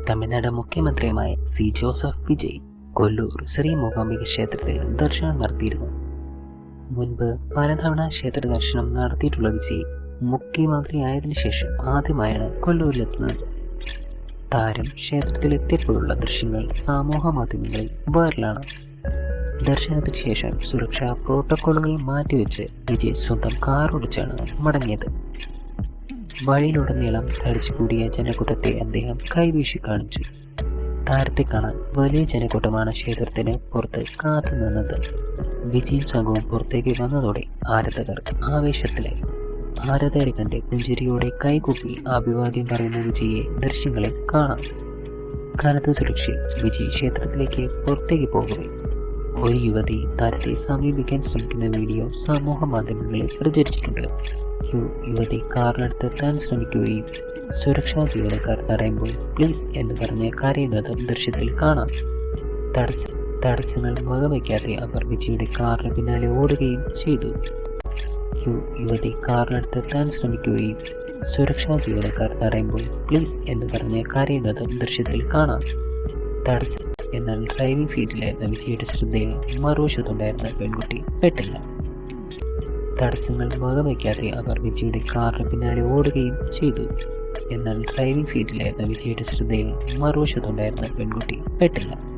തമിഴ്നാട് മുഖ്യമന്ത്രിയുമായ C Joseph Vijay Kollur Shri Mookambika ക്ഷേത്രത്തിൽ ദർശനം നടത്തിയിരുന്നു. മുൻപ് പലതവണ ക്ഷേത്ര ദർശനം നടത്തിയിട്ടുള്ള വിജയ് മുഖ്യമന്ത്രിയായതിനു ശേഷം ആദ്യമായാണ് കൊല്ലൂരിലെത്തുന്നത്. താരം ക്ഷേത്രത്തിലെത്തിയപ്പോഴുള്ള ദൃശ്യങ്ങൾ സമൂഹ മാധ്യമങ്ങളിൽ വൈറലാണ്. ദർശനത്തിന് ശേഷം സുരക്ഷാ പ്രോട്ടോക്കോളുകൾ മാറ്റിവെച്ച് വിജയ് സ്വന്തം കാർ ഓടിച്ചാണ് മടങ്ങിയത്. വഴിയിലുടനീളം തടിച്ചുകൂടിയ ജനക്കൂട്ടത്തെ അദ്ദേഹം കൈവീശി കാണിച്ചു. താരത്തെ കാണാൻ വലിയ ജനക്കൂട്ടമാണ് ക്ഷേത്രത്തിന് പുറത്ത് കാത്തുനിന്നത്. വിജയും സംഘവും പുറത്തേക്ക് വന്നതോടെ ആരാധകർ ആവേശത്തിലായി. ആരാധകരെ കണ്ട് പുഞ്ചിരിയോടെ കൈകൂപ്പി അഭിവാദ്യം പറയുന്ന വിജയെ ദൃശ്യങ്ങളിൽ കാണാം. കനത്ത സുരക്ഷയിൽ വിജയ് ക്ഷേത്രത്തിലേക്ക് പുറത്തേക്ക് പോകുകയും ഒരു യുവതി താരത്തെ സമീപിക്കാൻ ശ്രമിക്കുന്ന വീഡിയോ സമൂഹ മാധ്യമങ്ങളിൽ പ്രചരിച്ചിട്ടുണ്ട്. യുവതി കാറിനടുത്തെത്താൻ ശ്രമിക്കുകയും സുരക്ഷാ ജീവനക്കാർ തടയുമ്പോൾ പ്ലീസ് എന്ന് പറഞ്ഞ് കരയുന്നതും ദൃശ്യത്തിൽ കാണാം. തടസ്സങ്ങൾ വകവയ്ക്കാതെ അവർ വിജയുടെ കാറിന് പിന്നാലെ ഓടുകയും ചെയ്തു. യുവതി കാറിനടുത്തെത്താൻ ശ്രമിക്കുകയും സുരക്ഷാ ജീവനക്കാർ തടയുമ്പോൾ പ്ലീസ് എന്ന് പറഞ്ഞ് കരയുന്നതും ദൃശ്യത്തിൽ കാണാം. എന്നാൽ ഡ്രൈവിംഗ് സീറ്റിലായിരുന്ന വിജയുടെ ശ്രദ്ധയിൽ മറുവശത്തുണ്ടായിരുന്ന പെൺകുട്ടി പെട്ടില്ല. തടസ്സങ്ങൾ വകവയ്ക്കാതെ അവർ വിജയുടെ കാറിന് പിന്നാലെ ഓടുകയും ചെയ്തു. എന്നാൽ ഡ്രൈവിംഗ് സീറ്റിലായിരുന്ന വിജയുടെ ശ്രദ്ധയിൽ മറുവശത്തുണ്ടായിരുന്ന പെൺകുട്ടി പെട്ടില്ല.